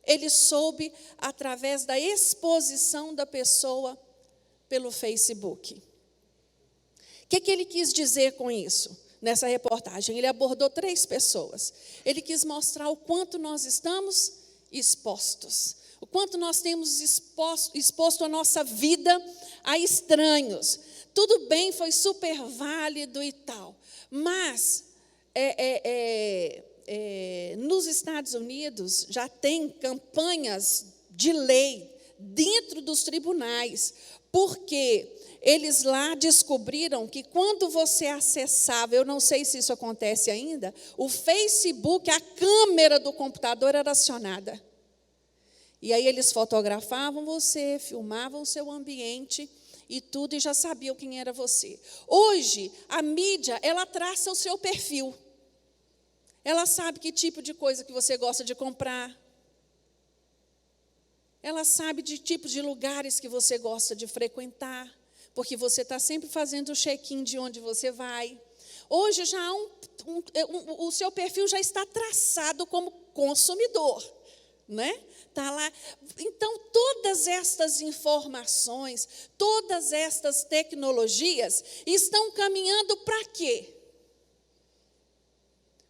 ele soube através da exposição da pessoa pelo Facebook. O que ele quis dizer com isso? Nessa reportagem, ele abordou 3 pessoas. Ele quis mostrar o quanto nós estamos expostos. O quanto nós temos exposto a nossa vida a estranhos. Tudo bem, foi super válido e tal. Mas nos Estados Unidos já tem campanhas de lei dentro dos tribunais, porque eles lá descobriram que quando você acessava, eu não sei se isso acontece ainda, o Facebook, a câmera do computador era acionada. E aí eles fotografavam você, filmavam o seu ambiente e tudo, e já sabiam quem era você. Hoje, a mídia, ela traça o seu perfil. Ela sabe que tipo de coisa que você gosta de comprar. Ela sabe de tipos de lugares que você gosta de frequentar, porque você está sempre fazendo o check-in de onde você vai. Hoje já há o seu perfil já está traçado como consumidor, né? Tá lá. Então, todas estas informações, todas estas tecnologias estão caminhando para quê?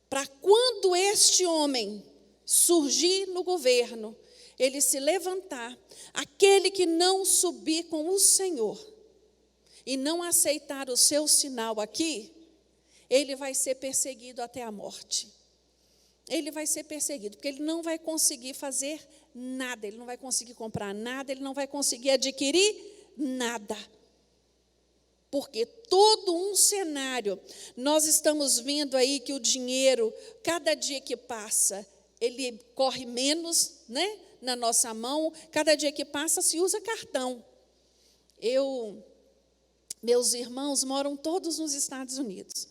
Para quando este homem surgir no governo, ele se levantar, aquele que não subir com o Senhor e não aceitar o seu sinal aqui, ele vai ser perseguido até a morte. Ele vai ser perseguido, porque ele não vai conseguir fazer nada, ele não vai conseguir comprar nada, ele não vai conseguir adquirir nada. Porque todo um cenário, nós estamos vendo aí que o dinheiro, cada dia que passa, ele corre menos, né, na nossa mão, cada dia que passa se usa cartão. Meus irmãos moram todos nos Estados Unidos.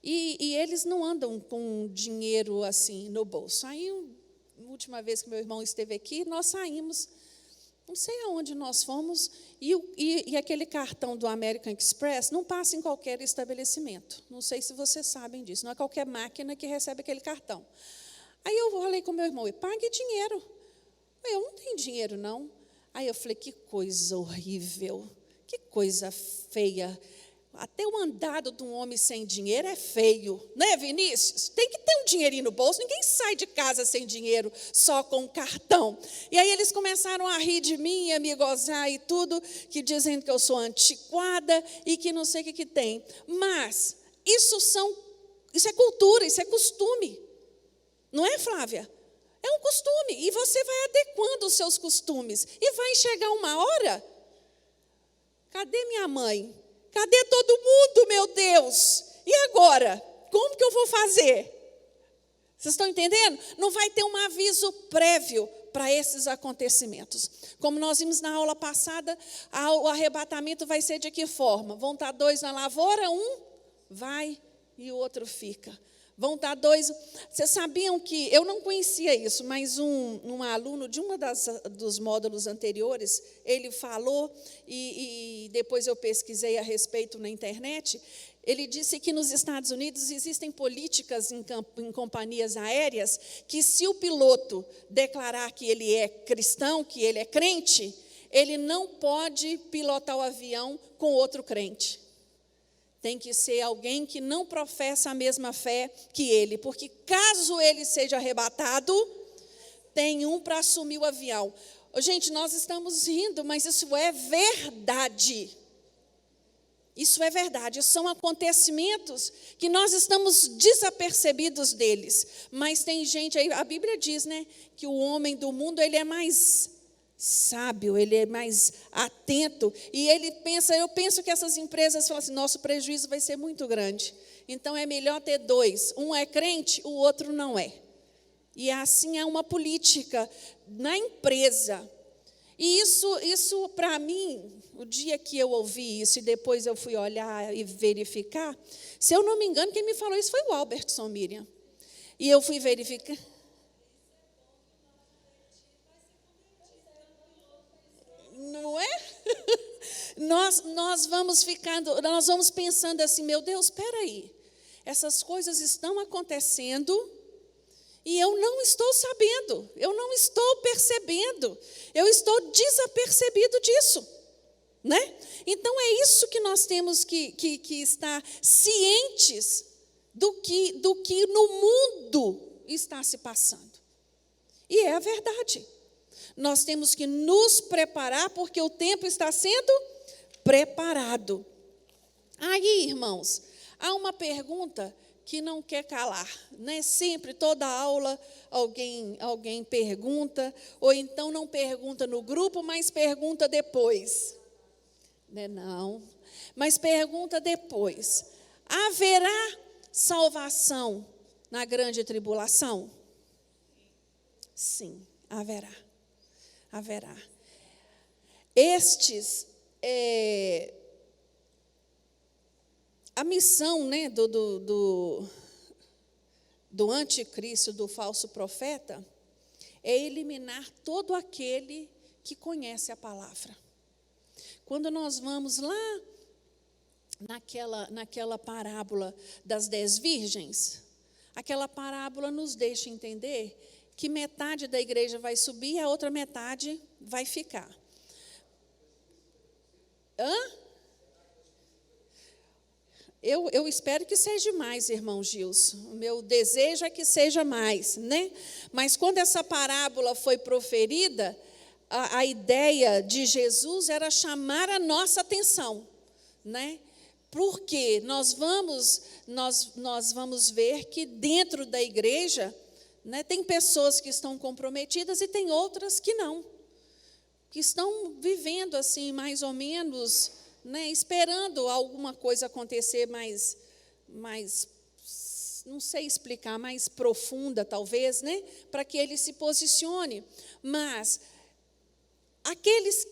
E eles não andam com dinheiro assim no bolso. Aí, a última vez que meu irmão esteve aqui, nós saímos, não sei aonde nós fomos, e aquele cartão do American Express não passa em qualquer estabelecimento. Não sei se vocês sabem disso, não é qualquer máquina que recebe aquele cartão. Aí eu falei com meu irmão, pague dinheiro. Eu não tenho dinheiro, não. Aí eu falei, que coisa horrível, que coisa feia. Até o andado de um homem sem dinheiro é feio, né, Vinícius? Tem que ter um dinheirinho no bolso, ninguém sai de casa sem dinheiro, só com cartão. E aí eles começaram a rir de mim, a me gozar e tudo, que dizendo que eu sou antiquada e que não sei o que tem. Mas isso é cultura, isso é costume. Não é, Flávia? É um costume, e você vai adequando os seus costumes. E vai chegar uma hora, cadê minha mãe? Cadê todo mundo, meu Deus? E agora? Como que eu vou fazer? Vocês estão entendendo? Não vai ter um aviso prévio para esses acontecimentos. Como nós vimos na aula passada, o arrebatamento vai ser de que forma? Vão estar 2 na lavoura, um vai e o outro fica. Vão estar 2. Vocês sabiam que, eu não conhecia isso, mas um aluno de dos módulos anteriores, ele falou, e depois eu pesquisei a respeito na internet, ele disse que nos Estados Unidos existem políticas em companhias aéreas que, se o piloto declarar que ele é cristão, que ele é crente, ele não pode pilotar o avião com outro crente. Tem que ser alguém que não professa a mesma fé que ele, porque caso ele seja arrebatado, tem um para assumir o avião. Gente, nós estamos rindo, mas isso é verdade. Isso é verdade, são acontecimentos que nós estamos desapercebidos deles. Mas tem gente aí, a Bíblia diz, né, que o homem do mundo, ele é mais sábio, ele é mais atento, e ele pensa, eu penso que essas empresas falam assim, nosso prejuízo vai ser muito grande, então é melhor ter 2, um é crente, o outro não é. E assim é uma política na empresa. E isso para mim, o dia que eu ouvi isso, e depois eu fui olhar e verificar, se eu não me engano, quem me falou isso foi o Albertson, Miriam. E eu fui verificar. Não é? nós vamos pensando assim, meu Deus, espera aí, essas coisas estão acontecendo e eu não estou sabendo, eu não estou percebendo, eu estou desapercebido disso, né? Então é isso que nós temos que estar cientes do que no mundo está se passando. E é a verdade. Nós temos que nos preparar porque o tempo está sendo preparado. Aí, irmãos, há uma pergunta que não quer calar, né? Sempre, toda aula, alguém pergunta, ou então não pergunta no grupo, mas pergunta depois. Né? Não, mas pergunta depois. Haverá salvação na grande tribulação? Sim, haverá. Haverá. A missão, né, do anticristo, do falso profeta, é eliminar todo aquele que conhece a palavra. Quando nós vamos lá naquela parábola das 10 virgens, aquela parábola nos deixa entender que metade da igreja vai subir e a outra metade vai ficar. Eu espero que seja mais, irmão Gilson. O meu desejo é que seja mais, né? Mas quando essa parábola foi proferida, a ideia de Jesus era chamar a nossa atenção, né? Porque nós vamos ver que dentro da igreja, né, tem pessoas que estão comprometidas e tem outras que não, que estão vivendo assim mais ou menos, né, esperando alguma coisa acontecer mais, não sei explicar, mais profunda talvez, né, para que ele se posicione. Mas aqueles,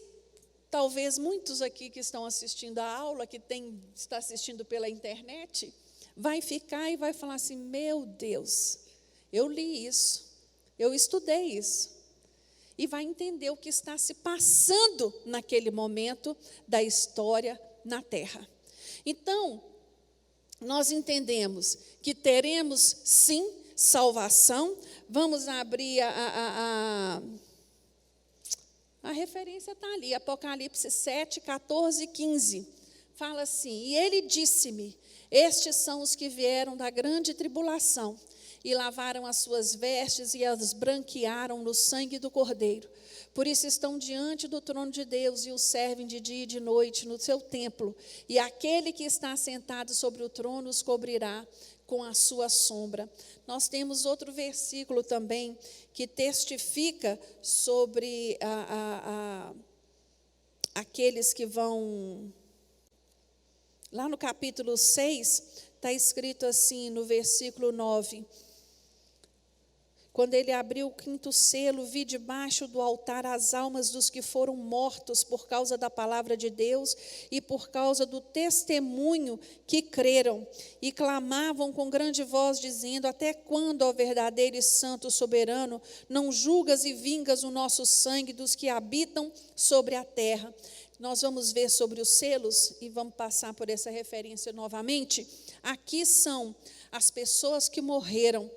talvez muitos aqui que estão assistindo a aula, está assistindo pela internet, vai ficar e vai falar assim, meu Deus, eu li isso, eu estudei isso. E vai entender o que está se passando naquele momento da história na Terra. Então, nós entendemos que teremos, sim, salvação. Vamos abrir a referência está ali, Apocalipse 7, 14 e 15. Fala assim, e ele disse-me, estes são os que vieram da grande tribulação, e lavaram as suas vestes e as branquearam no sangue do Cordeiro. Por isso estão diante do trono de Deus e o servem de dia e de noite no seu templo. E aquele que está sentado sobre o trono os cobrirá com a sua sombra. Nós temos outro versículo também que testifica sobre aqueles que vão... Lá no capítulo 6, está escrito assim, no versículo 9... Quando ele abriu o 5º selo, vi debaixo do altar as almas dos que foram mortos por causa da palavra de Deus e por causa do testemunho que creram. E clamavam com grande voz, dizendo, até quando, ó verdadeiro e santo soberano, não julgas e vingas o nosso sangue dos que habitam sobre a terra? Nós vamos ver sobre os selos e vamos passar por essa referência novamente. Aqui são as pessoas que morreram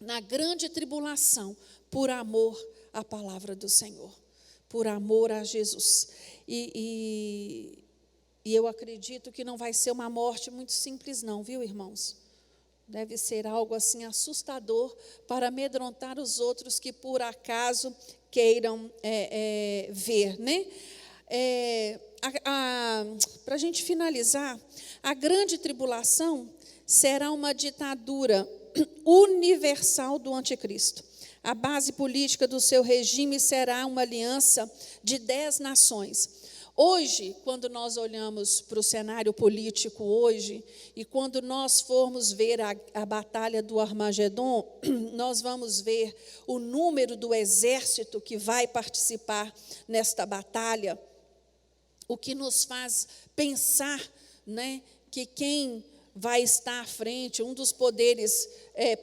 na grande tribulação, por amor à palavra do Senhor, por amor a Jesus. E eu acredito que não vai ser uma morte muito simples não, viu, irmãos? Deve ser algo assim assustador para amedrontar os outros que por acaso queiram ver, né? Para a gente finalizar, a grande tribulação será uma ditadura universal do anticristo. A base política do seu regime será uma aliança de 10 nações. Hoje, quando nós olhamos para o cenário político hoje, e quando nós formos ver a batalha do Armagedon, nós vamos ver o número do exército que vai participar nesta batalha, o que nos faz pensar, né, que quem vai estar à frente, um dos poderes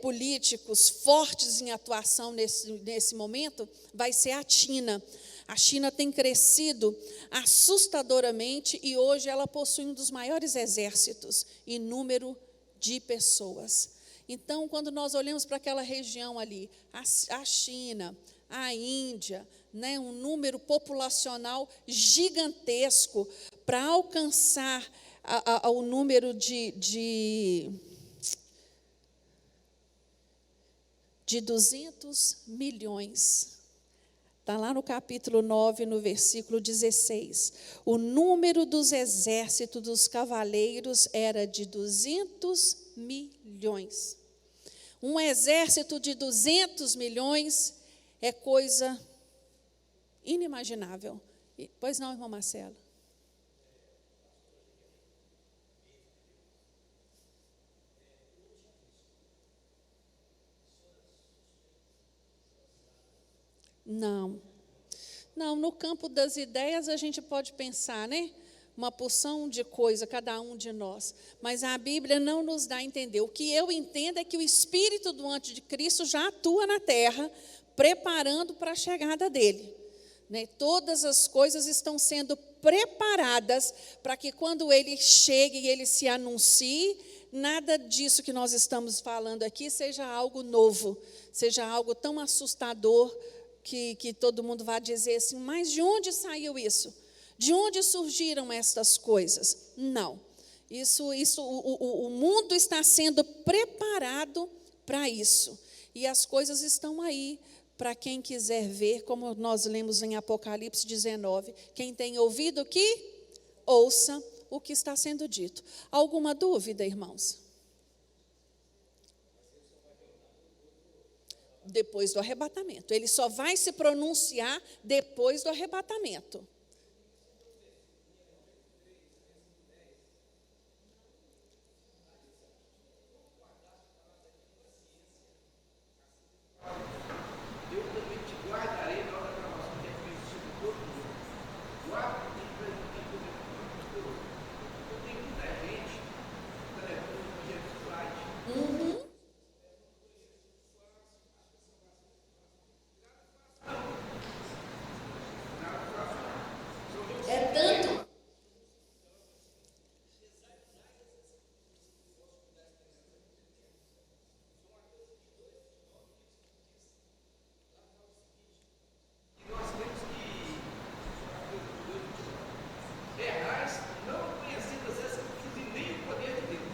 políticos fortes em atuação nesse momento, vai ser a China. A China tem crescido assustadoramente e hoje ela possui um dos maiores exércitos em número de pessoas. Então, quando nós olhamos para aquela região ali, a China, a Índia, né, um número populacional gigantesco para alcançar o número de 200 milhões. Está lá no capítulo 9, no versículo 16. O número dos exércitos dos cavaleiros era de 200 milhões. Um exército de 200 milhões é coisa inimaginável. Pois não, irmão Marcelo? Não, no campo das ideias a gente pode pensar, né? Uma porção de coisa, cada um de nós. Mas a Bíblia não nos dá a entender. O que eu entendo é que o Espírito do Anticristo já atua na terra, preparando para a chegada dele. Né? Todas as coisas estão sendo preparadas para que quando ele chegue e ele se anuncie, nada disso que nós estamos falando aqui seja algo novo, seja algo tão assustador, que todo mundo vai dizer assim, mas de onde saiu isso? De onde surgiram estas coisas? Não. O mundo está sendo preparado para isso. E as coisas estão aí para quem quiser ver, como nós lemos em Apocalipse 19. Quem tem ouvido que ouça o que está sendo dito. Alguma dúvida, irmãos? Depois do arrebatamento. Ele só vai se pronunciar depois do arrebatamento. Eu também te guardarei na hora da gravação que é feito sobre todo mundo. Guarda tem muita gente que está levando o projeto slide. É tanto. E nós temos que errar, não conhecendo às vezes nem o poder de Deus.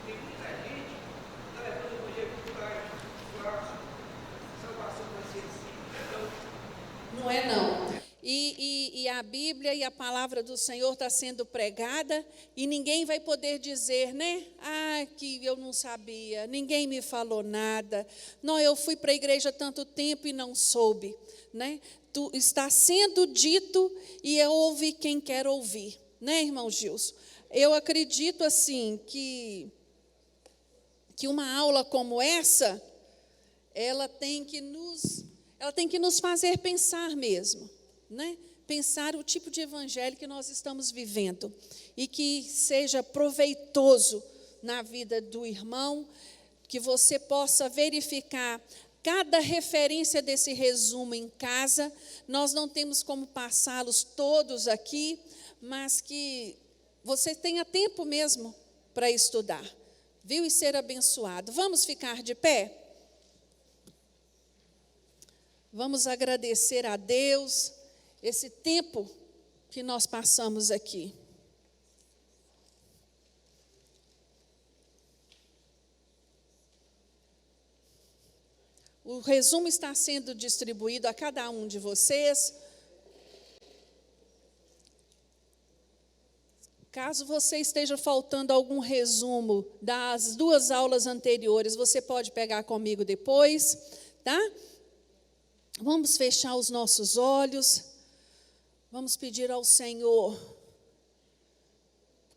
Tem muita gente que está levando o projeto slide, salvação vai ser assim. Não é não. E a Bíblia e a palavra do Senhor está sendo pregada e ninguém vai poder dizer, né? Ah, que eu não sabia, ninguém me falou nada. Não, eu fui para a igreja há tanto tempo e não soube, né? Está sendo dito e eu ouvi quem quer ouvir, né, irmão Gilson? Eu acredito assim que uma aula como essa, ela tem que nos fazer pensar mesmo. Né? Pensar o tipo de evangelho que nós estamos vivendo e que seja proveitoso na vida do irmão, que você possa verificar cada referência desse resumo em casa. Nós não temos como passá-los todos aqui, mas que você tenha tempo mesmo para estudar, viu? E ser abençoado. Vamos ficar de pé? Vamos agradecer a Deus esse tempo que nós passamos aqui. O resumo está sendo distribuído a cada um de vocês. Caso você esteja faltando algum resumo das 2 aulas anteriores, você pode pegar comigo depois, tá? Vamos fechar os nossos olhos. Vamos pedir ao Senhor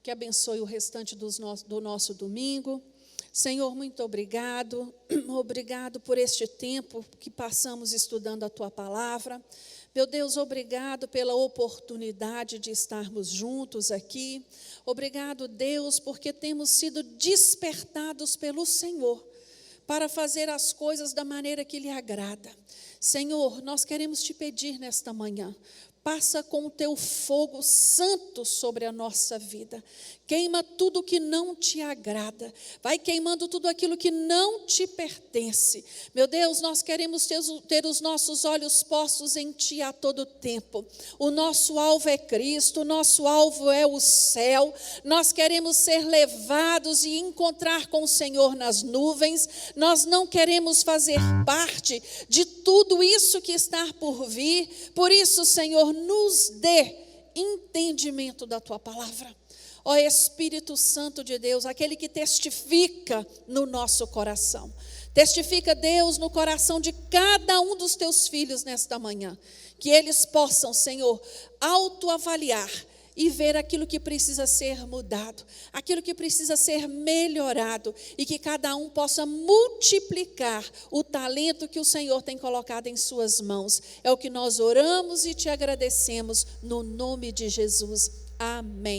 que abençoe o restante do nosso domingo. Senhor, muito obrigado. Obrigado por este tempo que passamos estudando a Tua palavra. Meu Deus, obrigado pela oportunidade de estarmos juntos aqui. Obrigado, Deus, porque temos sido despertados pelo Senhor para fazer as coisas da maneira que lhe agrada. Senhor, nós queremos te pedir nesta manhã, passa com o teu fogo santo sobre a nossa vida. Queima tudo que não te agrada. Vai queimando tudo aquilo que não te pertence. Meu Deus, nós queremos ter os nossos olhos postos em ti a todo tempo. O nosso alvo é Cristo, o nosso alvo é o céu. Nós queremos ser levados e encontrar com o Senhor nas nuvens. Nós não queremos fazer parte de tudo isso que está por vir. Por isso, Senhor, nos dê entendimento da tua palavra. Ó Espírito Santo de Deus, aquele que testifica no nosso coração. Testifica, Deus, no coração de cada um dos teus filhos nesta manhã. Que eles possam, Senhor, autoavaliar e ver aquilo que precisa ser mudado, aquilo que precisa ser melhorado, e que cada um possa multiplicar o talento que o Senhor tem colocado em suas mãos. É o que nós oramos e te agradecemos no nome de Jesus. Amém.